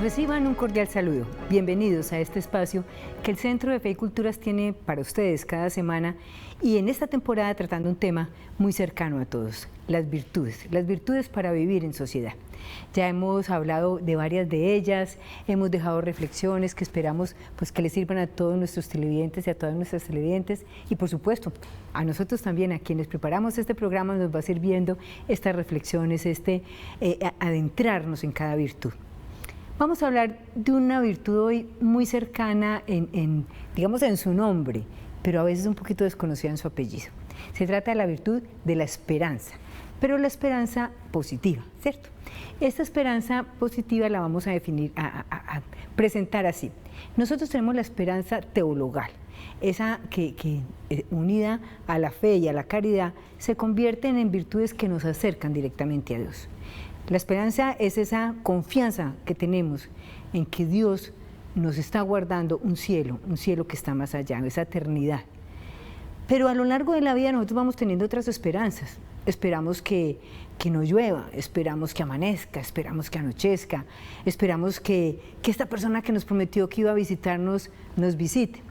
Reciban un cordial saludo. Bienvenidos a este espacio que el Centro de Fe y Culturas tiene para ustedes cada semana y en esta temporada tratando un tema muy cercano a todos, las virtudes para vivir en sociedad. Ya hemos hablado de varias de ellas, hemos dejado reflexiones que esperamos que les sirvan a todos nuestros televidentes y a todas nuestras televidentes y por supuesto a nosotros también, a quienes preparamos este programa nos va sirviendo estas reflexiones, adentrarnos en cada virtud. Vamos a hablar de una virtud hoy muy cercana digamos en su nombre, pero a veces un poquito desconocida en su apellido. Se trata de la virtud de la esperanza, pero la esperanza positiva, ¿cierto? Esta esperanza positiva la vamos a definir, a presentar así. Nosotros tenemos la esperanza teologal, esa que unida a la fe y a la caridad se convierten en virtudes que nos acercan directamente a Dios. La esperanza es esa confianza que tenemos en que Dios nos está guardando un cielo que está más allá, esa eternidad. Pero a lo largo de la vida nosotros vamos teniendo otras esperanzas. Esperamos que no llueva, esperamos que amanezca, esperamos que anochezca, esperamos que esta persona que nos prometió que iba a visitarnos nos visite.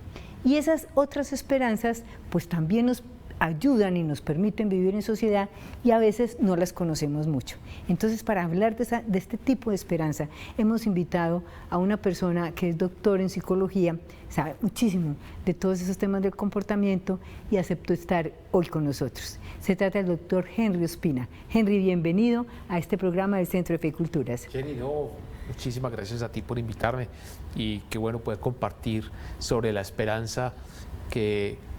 Y esas otras esperanzas pues también nos ayudan y nos permiten vivir en sociedad y a veces no las conocemos mucho. Entonces, para hablar de este tipo de esperanza, hemos invitado a una persona que es doctor en psicología, sabe muchísimo de todos esos temas del comportamiento y aceptó estar hoy con nosotros. Se trata del doctor Henry Ospina. Henry, bienvenido a este programa del Centro de Fe y Culturas. Jenny, muchísimas gracias a ti por invitarme y qué bueno poder compartir sobre la esperanza que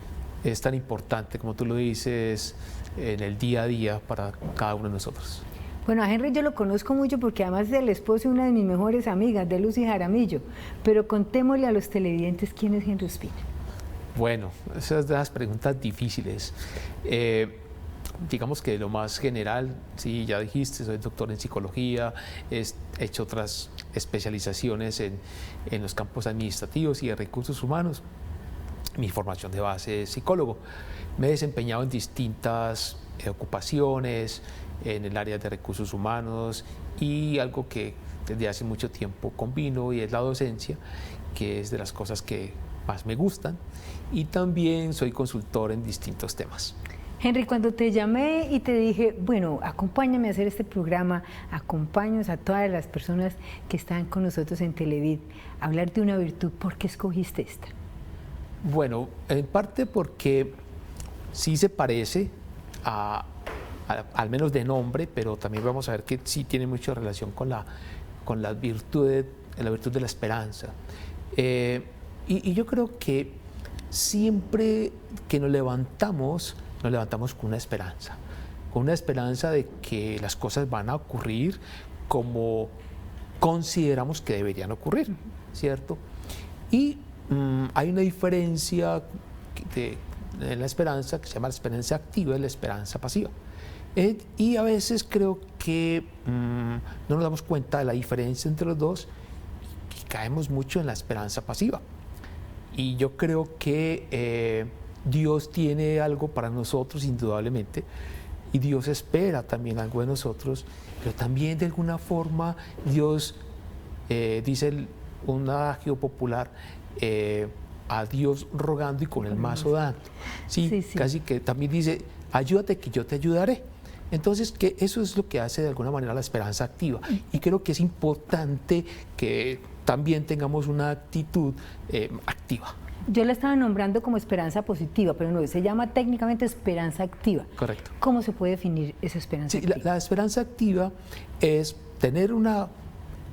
es tan importante, como tú lo dices, en el día a día para cada uno de nosotros. Bueno, a Henry yo lo conozco mucho porque además es el esposo de una de mis mejores amigas, de Lucy Jaramillo, pero contémosle a los televidentes quién es Henry Ospina. Bueno, esas de las preguntas difíciles. Digamos que de lo más general, sí, ya dijiste, soy doctor en psicología, he hecho otras especializaciones en los campos administrativos y de recursos humanos. Mi formación de base es psicólogo. Me he desempeñado en distintas ocupaciones en el área de recursos humanos y algo que desde hace mucho tiempo combino y es la docencia, que es de las cosas que más me gustan, y también soy consultor en distintos temas. Henry, cuando te llamé y te dije, bueno, acompáñame a hacer este programa, acompáñanos a todas las personas que están con nosotros en Televid, a hablar de una virtud, ¿por qué escogiste esta? Bueno, en parte porque sí se parece al menos de nombre, pero también vamos a ver que sí tiene mucha relación con la virtud de la esperanza. Y yo creo que siempre que nos levantamos con una esperanza de que las cosas van a ocurrir como consideramos que deberían ocurrir, ¿cierto? Y hay una diferencia en la esperanza que se llama la esperanza activa y la esperanza pasiva. Y a veces creo que no nos damos cuenta de la diferencia entre los dos y caemos mucho en la esperanza pasiva. Y yo creo que Dios tiene algo para nosotros indudablemente y Dios espera también algo de nosotros, pero también de alguna forma Dios, dice un adagio popular, a Dios rogando y con el mazo dando. Sí, casi que también dice, ayúdate que yo te ayudaré. Entonces, que eso es lo que hace de alguna manera la esperanza activa. Y creo que es importante que también tengamos una actitud activa. Yo la estaba nombrando como esperanza positiva, pero no, se llama técnicamente esperanza activa. Correcto. ¿Cómo se puede definir esa esperanza activa? La esperanza activa es tener una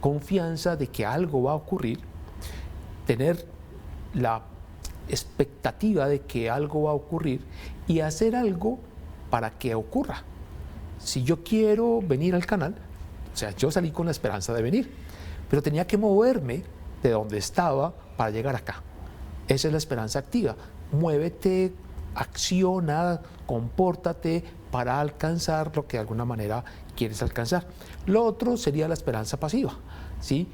confianza de que algo va a ocurrir, tener la expectativa de que algo va a ocurrir y hacer algo para que ocurra. Si yo quiero venir al canal, o sea, yo salí con la esperanza de venir, pero tenía que moverme de donde estaba para llegar acá. Esa es la esperanza activa. Muévete, acciona, compórtate para alcanzar lo que de alguna manera quieres alcanzar. Lo otro sería la esperanza pasiva, ¿sí?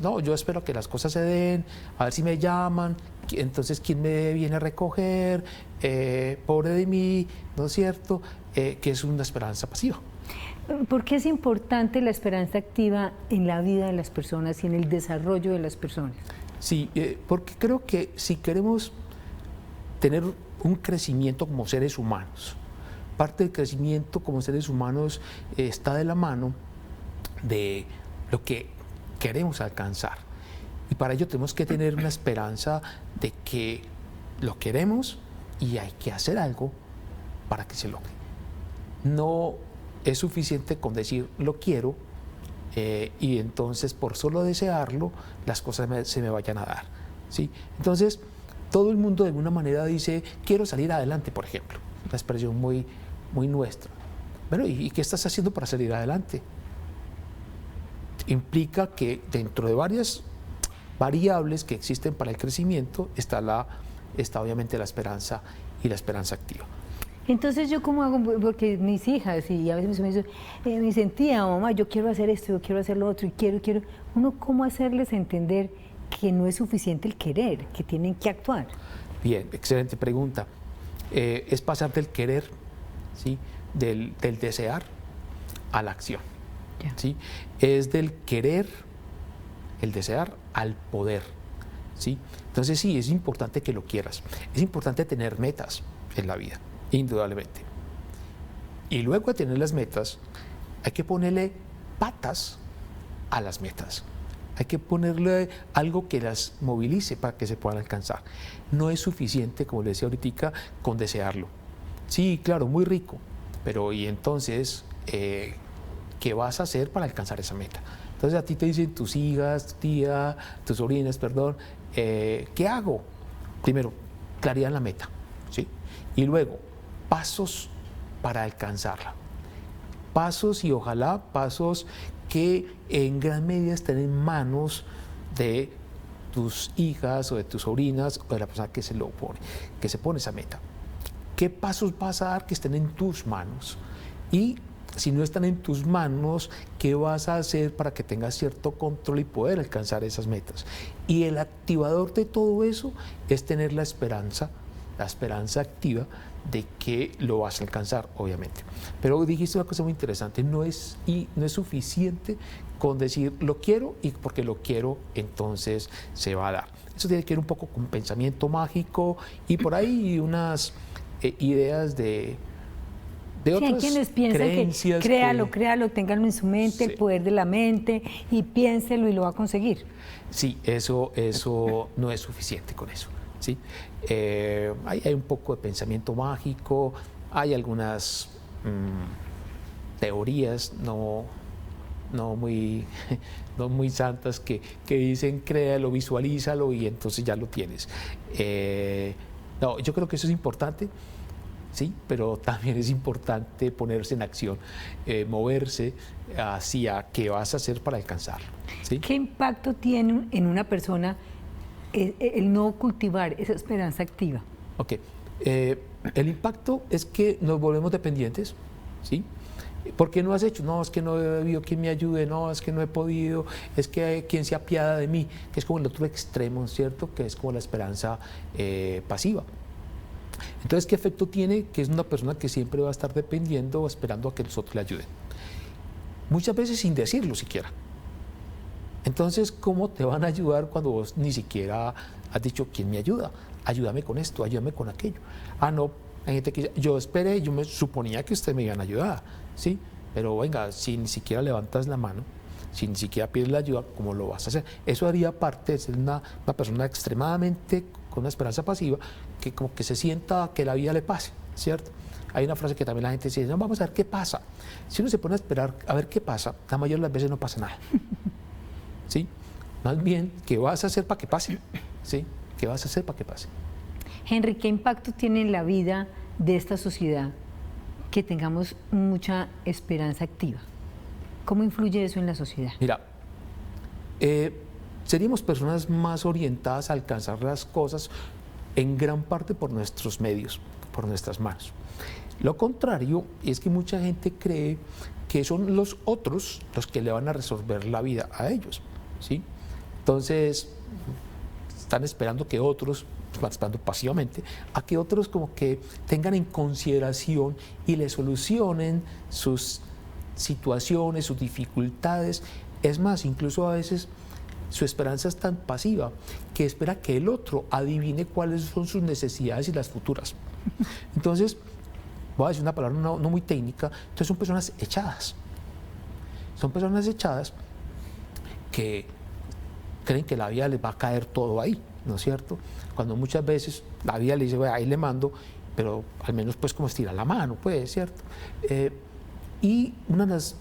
No, yo espero que las cosas se den, a ver si me llaman, entonces quién me viene a recoger, pobre de mí, ¿no es cierto? Que es una esperanza pasiva. ¿Por qué es importante la esperanza activa en la vida de las personas y en el desarrollo de las personas? Sí, porque creo que si queremos tener un crecimiento como seres humanos, parte del crecimiento como seres humanos está de la mano de lo que queremos alcanzar. Y para ello tenemos que tener una esperanza de que lo queremos y hay que hacer algo para que se logre. No es suficiente con decir lo quiero y entonces por solo desearlo las cosas se me vayan a dar, ¿sí? Entonces todo el mundo de alguna manera dice quiero salir adelante, por ejemplo, una expresión muy nuestra. Bueno, ¿y qué estás haciendo para salir adelante? Implica que dentro de varias variables que existen para el crecimiento está obviamente la esperanza y la esperanza activa. Entonces, ¿yo cómo hago? Porque mis hijas, y a veces me dicen, me dicen, tía, mamá, yo quiero hacer esto, yo quiero hacer lo otro, y quiero. Uno, ¿cómo hacerles entender que no es suficiente el querer, que tienen que actuar? Bien, excelente pregunta. Es pasar del querer, ¿sí? del desear a la acción. ¿Sí? Es del querer, el desear, al poder. ¿Sí? Entonces sí, es importante que lo quieras. Es importante tener metas en la vida, indudablemente. Y luego de tener las metas, hay que ponerle patas a las metas. Hay que ponerle algo que las movilice para que se puedan alcanzar. No es suficiente, como le decía ahorita, con desearlo. Sí, claro, muy rico, pero ¿y entonces qué vas a hacer para alcanzar esa meta? Entonces a ti te dicen tus hijas, tu tía, tus sobrinas, perdón, ¿qué hago? Primero, claridad en la meta, ¿sí? Y luego, pasos para alcanzarla. Pasos y ojalá pasos que en gran medida estén en manos de tus hijas o de tus sobrinas o de la persona que se pone esa meta. ¿Qué pasos vas a dar que estén en tus manos? Y si no están en tus manos, ¿qué vas a hacer para que tengas cierto control y poder alcanzar esas metas? Y el activador de todo eso es tener la esperanza activa de que lo vas a alcanzar, obviamente. Pero dijiste una cosa muy interesante, no es suficiente con decir lo quiero y porque lo quiero entonces se va a dar. Eso tiene que ver un poco con pensamiento mágico y por ahí unas ideas de otras hay quienes piensan creencias que créalo, ténganlo en su mente, sí. El poder de la mente y piénselo y lo va a conseguir. Sí, eso no es suficiente con eso. ¿Sí? Hay un poco de pensamiento mágico, hay algunas teorías no muy santas que dicen créalo, visualízalo y entonces ya lo tienes. No, yo creo que eso es importante, sí, pero también es importante ponerse en acción, moverse hacia qué vas a hacer para alcanzarlo. ¿Sí? ¿Qué impacto tiene en una persona el no cultivar esa esperanza activa? Ok, el impacto es que nos volvemos dependientes, ¿sí? ¿Por qué no has hecho? No, es que no he habido quien me ayude, no, es que no he podido, es que hay quien se apiada de mí, que es como el otro extremo, ¿cierto? Que es como la esperanza pasiva. Entonces, ¿qué efecto tiene? Que es una persona que siempre va a estar dependiendo o esperando a que los otros le ayuden. Muchas veces sin decirlo siquiera. Entonces, ¿cómo te van a ayudar cuando vos ni siquiera has dicho quién me ayuda? Ayúdame con esto, ayúdame con aquello. Ah, no, hay gente que dice, yo esperé, yo me suponía que ustedes me iban a ayudar, ¿sí? Pero venga, si ni siquiera levantas la mano, si ni siquiera pides la ayuda, ¿cómo lo vas a hacer? Eso haría parte de ser una persona extremadamente con una esperanza pasiva, que como que se sienta que la vida le pase, ¿cierto? Hay una frase que también la gente dice, no, vamos a ver qué pasa. Si uno se pone a esperar a ver qué pasa, la mayoría de las veces no pasa nada. ¿Sí? Más bien, ¿qué vas a hacer para que pase? ¿Sí? ¿Qué vas a hacer para que pase? Henry, ¿qué impacto tiene en la vida de esta sociedad que tengamos mucha esperanza activa? ¿Cómo influye eso en la sociedad? Mira, seríamos personas más orientadas a alcanzar las cosas en gran parte por nuestros medios, por nuestras manos. Lo contrario es que mucha gente cree que son los otros los que le van a resolver la vida a ellos, ¿sí? Entonces, están esperando que otros, están esperando pasivamente, a que otros como que tengan en consideración y le solucionen sus situaciones, sus dificultades. Es más, incluso a veces su esperanza es tan pasiva que espera que el otro adivine cuáles son sus necesidades y las futuras. Entonces, voy a decir una palabra no muy técnica, entonces son personas echadas. Son personas echadas que creen que la vida les va a caer todo ahí, ¿no es cierto? Cuando muchas veces la vida le dice, bueno, ahí le mando, pero al menos pues como estira la mano, pues, ¿cierto? Y una de las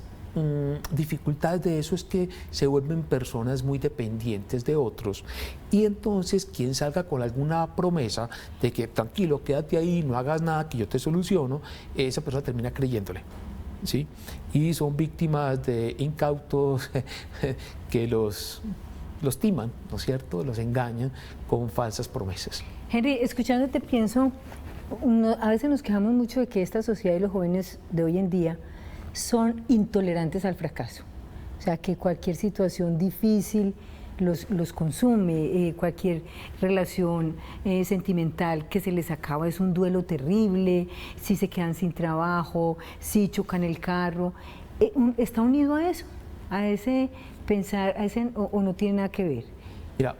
dificultades de eso es que se vuelven personas muy dependientes de otros, y entonces quien salga con alguna promesa de que tranquilo, quédate ahí, no hagas nada, que yo te soluciono, esa persona termina creyéndole, ¿sí? Y son víctimas de incautos que los timan, ¿no es cierto? Los engañan con falsas promesas. Henry, escuchándote pienso, a veces nos quejamos mucho de que esta sociedad y los jóvenes de hoy en día son intolerantes al fracaso. O sea, que cualquier situación difícil los consume, cualquier relación sentimental que se les acaba es un duelo terrible, si se quedan sin trabajo, si chocan el carro. ¿Está unido a eso? ¿A ese pensar, o no tiene nada que ver? Mira,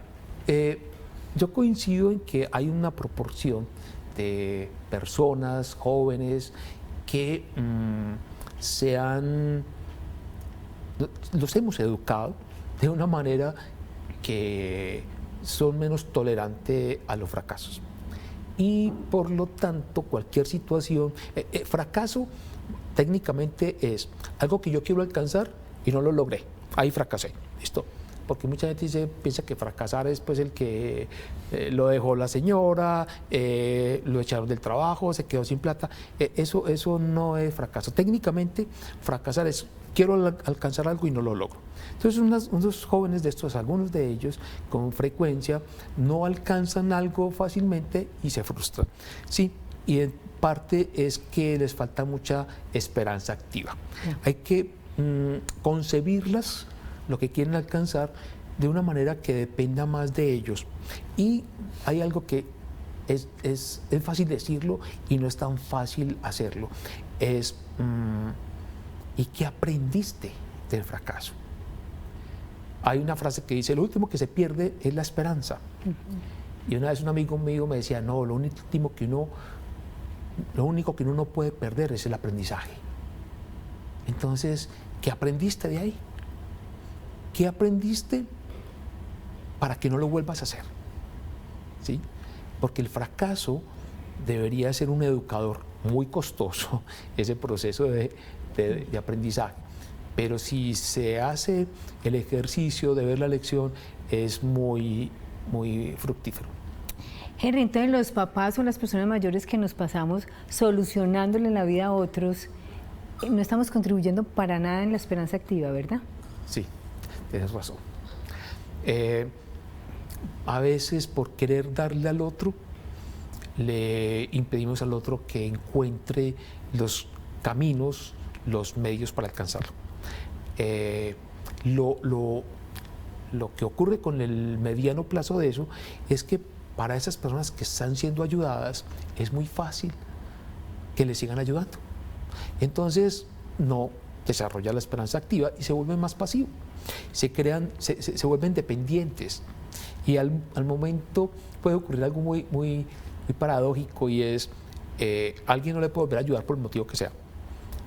yo coincido en que hay una proporción de personas jóvenes que los hemos educado de una manera que son menos tolerantes a los fracasos. Y por lo tanto, cualquier situación, fracaso técnicamente es algo que yo quiero alcanzar y no lo logré, ahí fracasé, listo. Porque mucha gente piensa que fracasar es pues el que lo dejó la señora, lo echaron del trabajo, se quedó sin plata. Eso no es fracaso. Técnicamente, fracasar es quiero alcanzar algo y no lo logro. Entonces, unos jóvenes de estos, algunos de ellos, con frecuencia, no alcanzan algo fácilmente y se frustran. Sí, y en parte es que les falta mucha esperanza activa. Hay que concebirlas, lo que quieren alcanzar, de una manera que dependa más de ellos. Y hay algo que es fácil decirlo y no es tan fácil hacerlo. ¿Y qué aprendiste del fracaso? Hay una frase que dice, lo último que se pierde es la esperanza. Y una vez un amigo mío me decía, no, lo único que uno no puede perder es el aprendizaje. Entonces, ¿qué aprendiste de ahí? ¿Qué aprendiste para que no lo vuelvas a hacer? ¿Sí? Porque el fracaso debería ser un educador muy costoso, ese proceso de aprendizaje. Pero si se hace el ejercicio de ver la lección, es muy, muy fructífero. Henry, entonces los papás o las personas mayores que nos pasamos solucionándole la vida a otros, no estamos contribuyendo para nada en la esperanza activa, ¿verdad? Sí, tienes razón. A veces por querer darle al otro, le impedimos al otro que encuentre los caminos, los medios para alcanzarlo. Lo que ocurre con el mediano plazo de eso es que para esas personas que están siendo ayudadas es muy fácil que les sigan ayudando. Entonces no desarrolla la esperanza activa y se vuelven más pasivos, se vuelven dependientes, y al momento puede ocurrir algo muy, muy, muy paradójico, y es alguien no le puede volver a ayudar por el motivo que sea,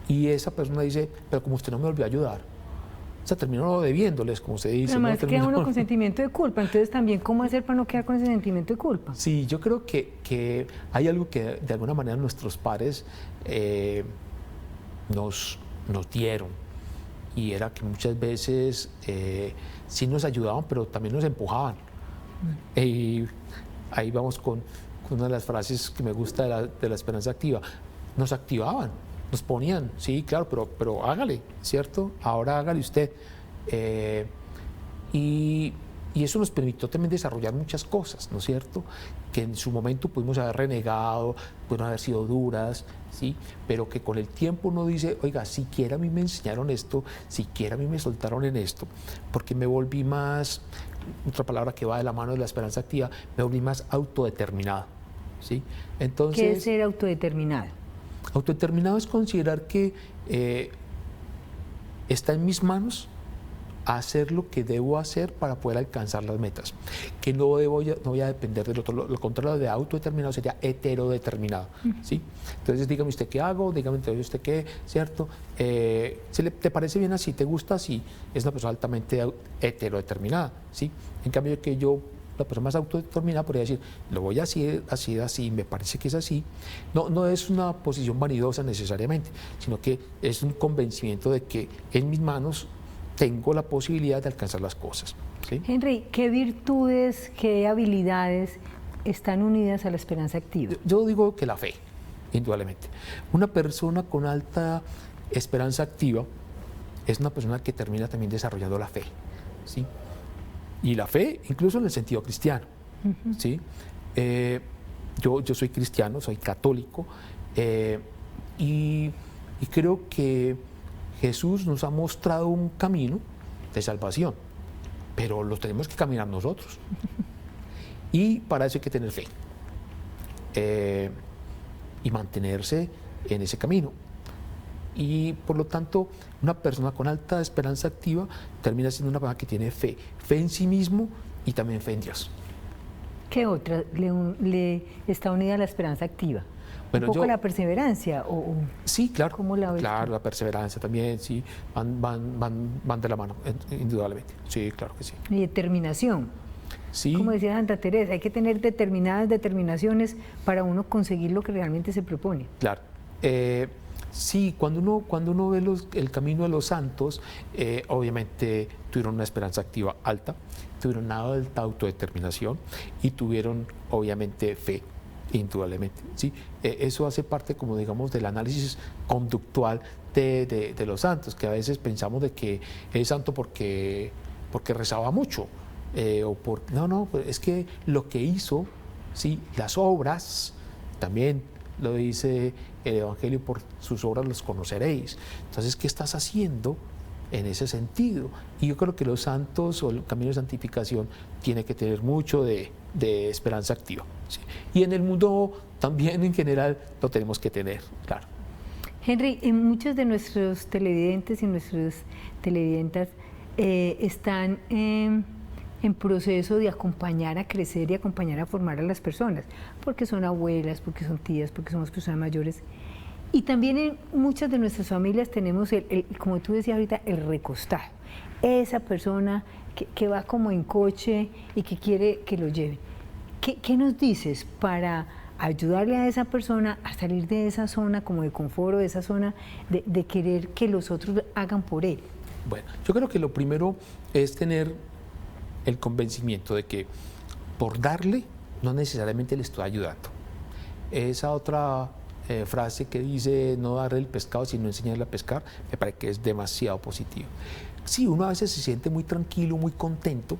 y esa persona dice, pero como usted no me volvió a ayudar, o sea, terminó debiéndoles, como se dice. Además, ¿no? queda uno con sentimiento de culpa, entonces también, ¿cómo hacer para no quedar con ese sentimiento de culpa? Sí, yo creo que hay algo que de alguna manera nuestros padres nos dieron, y era que muchas veces sí nos ayudaban, pero también nos empujaban. Y ahí vamos con una de las frases que me gusta de la esperanza activa. Nos activaban, nos ponían, sí, claro, pero hágale, ¿cierto? Ahora hágale usted. Y eso nos permitió también desarrollar muchas cosas, ¿no es cierto? Que en su momento pudimos haber renegado, pudieron haber sido duras, ¿sí? Pero que con el tiempo uno dice, oiga, siquiera a mí me enseñaron esto, siquiera a mí me soltaron en esto, porque me volví más, otra palabra que va de la mano de la esperanza activa, me volví más autodeterminado, ¿sí? Entonces, ¿qué es ser autodeterminado? Autodeterminado es considerar que está en mis manos hacer lo que debo hacer para poder alcanzar las metas, que no voy a depender del otro. Lo contrario de autodeterminado sería heterodeterminado, ¿sí? Entonces dígame usted qué hago, dígame entonces usted qué, ¿cierto? ¿Te parece bien así? ¿Te gusta así? Es una persona altamente heterodeterminada, ¿sí? En cambio que yo, la persona más autodeterminada, podría decir, lo voy a hacer así, me parece que es así. No es una posición vanidosa necesariamente, sino que es un convencimiento de que en mis manos tengo la posibilidad de alcanzar las cosas, ¿sí? Henry, ¿qué virtudes, qué habilidades están unidas a la esperanza activa? Yo digo que la fe, indudablemente. Una persona con alta esperanza activa es una persona que termina también desarrollando la fe, ¿sí? Y la fe, incluso en el sentido cristiano, ¿sí? Yo soy cristiano, soy católico, y creo que Jesús nos ha mostrado un camino de salvación, pero lo tenemos que caminar nosotros. Y para eso hay que tener fe y mantenerse en ese camino. Y por lo tanto, una persona con alta esperanza activa termina siendo una persona que tiene fe en sí mismo y también fe en Dios. ¿Qué otra le está unida a la esperanza activa? Bueno, ¿Un poco la perseverancia? Sí, claro. ¿Cómo la ves? Claro, la perseverancia también, sí, van de la mano, indudablemente. Sí, claro que sí. Y determinación. Sí. Como decía Santa Teresa, hay que tener determinadas determinaciones para uno conseguir lo que realmente se propone. Claro. Sí, cuando uno ve el camino de los santos, obviamente tuvieron una esperanza activa alta, tuvieron una alta autodeterminación y tuvieron obviamente fe, indudablemente, ¿sí? Eso hace parte, como digamos, del análisis conductual de los santos, que a veces pensamos de que es santo porque rezaba mucho, no, pues es que lo que hizo, ¿sí? Las obras, también lo dice el Evangelio, por sus obras los conoceréis. Entonces, ¿qué estás haciendo en ese sentido? Y yo creo que los santos o el camino de santificación tiene que tener mucho de esperanza activa, ¿sí? Y en el mundo también en general lo tenemos que tener, claro. Henry, muchos de nuestros televidentes y nuestras televidentas están en proceso de acompañar a crecer y acompañar a formar a las personas, porque son abuelas, porque son tías, porque somos personas mayores. Y también en muchas de nuestras familias tenemos, como tú decías ahorita, el recostado. Esa persona que va como en coche y que quiere que lo lleven. ¿Qué nos dices para ayudarle a esa persona a salir de esa zona como de confort, de esa zona de querer que los otros hagan por él? Bueno, yo creo que lo primero es tener el convencimiento de que por darle no necesariamente le estoy ayudando. Esa otra frase que dice no darle el pescado sino enseñarle a pescar, me parece que es demasiado positivo. Sí, uno a veces se siente muy tranquilo, muy contento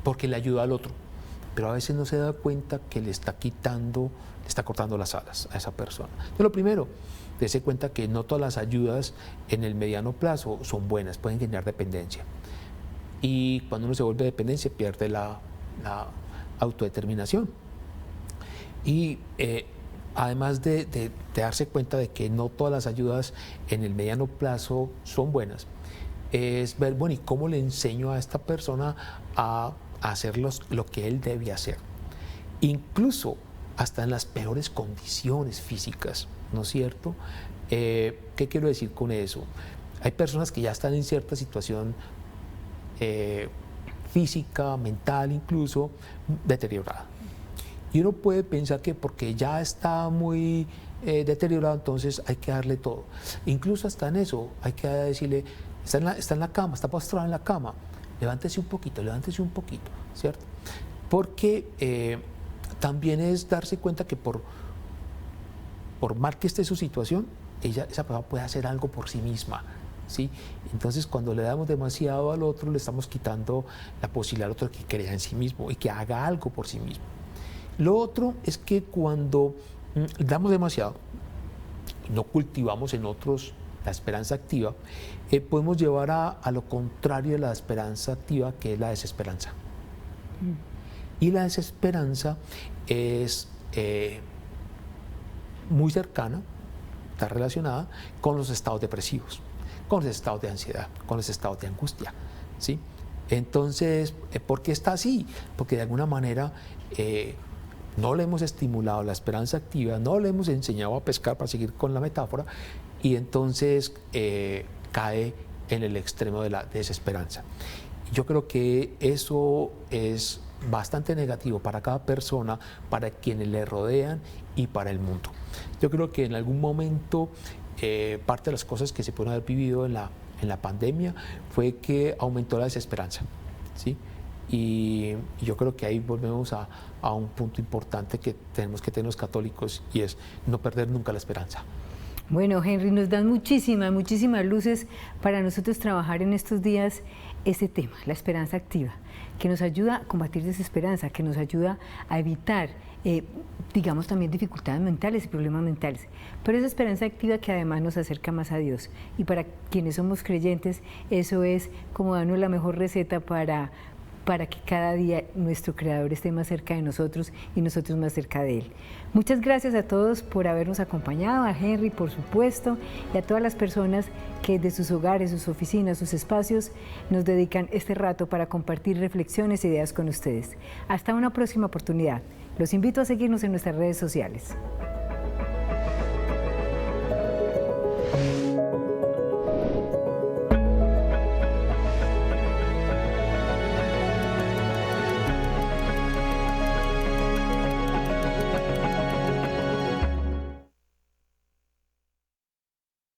porque le ayuda al otro, pero a veces no se da cuenta que le está quitando, le está cortando las alas a esa persona. Entonces, lo primero, dése cuenta que no todas las ayudas en el mediano plazo son buenas, pueden generar dependencia. Y cuando uno se vuelve dependencia pierde la autodeterminación. Y además de darse cuenta de que no todas las ayudas en el mediano plazo son buenas, es ver, bueno, ¿y cómo le enseño a esta persona a hacer lo que él debe hacer? Incluso hasta en las peores condiciones físicas, ¿no es cierto? ¿Qué quiero decir con eso? Hay personas que ya están en cierta situación física, mental incluso, deteriorada. Y uno puede pensar que porque ya está muy deteriorado, entonces hay que darle todo. Incluso hasta en eso hay que decirle, está en la cama, está postrado en la cama, levántese un poquito, ¿cierto? Porque también es darse cuenta que por mal que esté su situación, esa persona puede hacer algo por sí misma, ¿sí? Entonces, cuando le damos demasiado al otro, le estamos quitando la posibilidad al otro de que crea en sí mismo y que haga algo por sí mismo. Lo otro es que cuando damos demasiado, no cultivamos en otros la esperanza activa, podemos llevar a lo contrario de la esperanza activa, que es la desesperanza. Y la desesperanza es muy cercana, está relacionada con los estados depresivos. con los estados de ansiedad, con los estados de angustia, ¿sí? Entonces, ¿por qué está así? Porque de alguna manera no le hemos estimulado la esperanza activa, no le hemos enseñado a pescar, para seguir con la metáfora, y entonces cae en el extremo de la desesperanza. Yo creo que eso es bastante negativo para cada persona, para quienes le rodean y para el mundo. Yo creo que en algún momento parte de las cosas que se pueden haber vivido en la pandemia fue que aumentó la desesperanza, ¿sí? Y yo creo que ahí volvemos a un punto importante que tenemos que tener los católicos, y es no perder nunca la esperanza. Bueno, Henry, nos dan muchísimas luces para nosotros trabajar en estos días este tema, la esperanza activa, que nos ayuda a combatir desesperanza, que nos ayuda a evitar, digamos, también dificultades mentales y problemas mentales. Pero esa esperanza activa que además nos acerca más a Dios. Y para quienes somos creyentes, eso es como darnos la mejor receta para que cada día nuestro Creador esté más cerca de nosotros y nosotros más cerca de Él. Muchas gracias a todos por habernos acompañado, a Henry, por supuesto, y a todas las personas que de sus hogares, sus oficinas, sus espacios, nos dedican este rato para compartir reflexiones e ideas con ustedes. Hasta una próxima oportunidad. Los invito a seguirnos en nuestras redes sociales.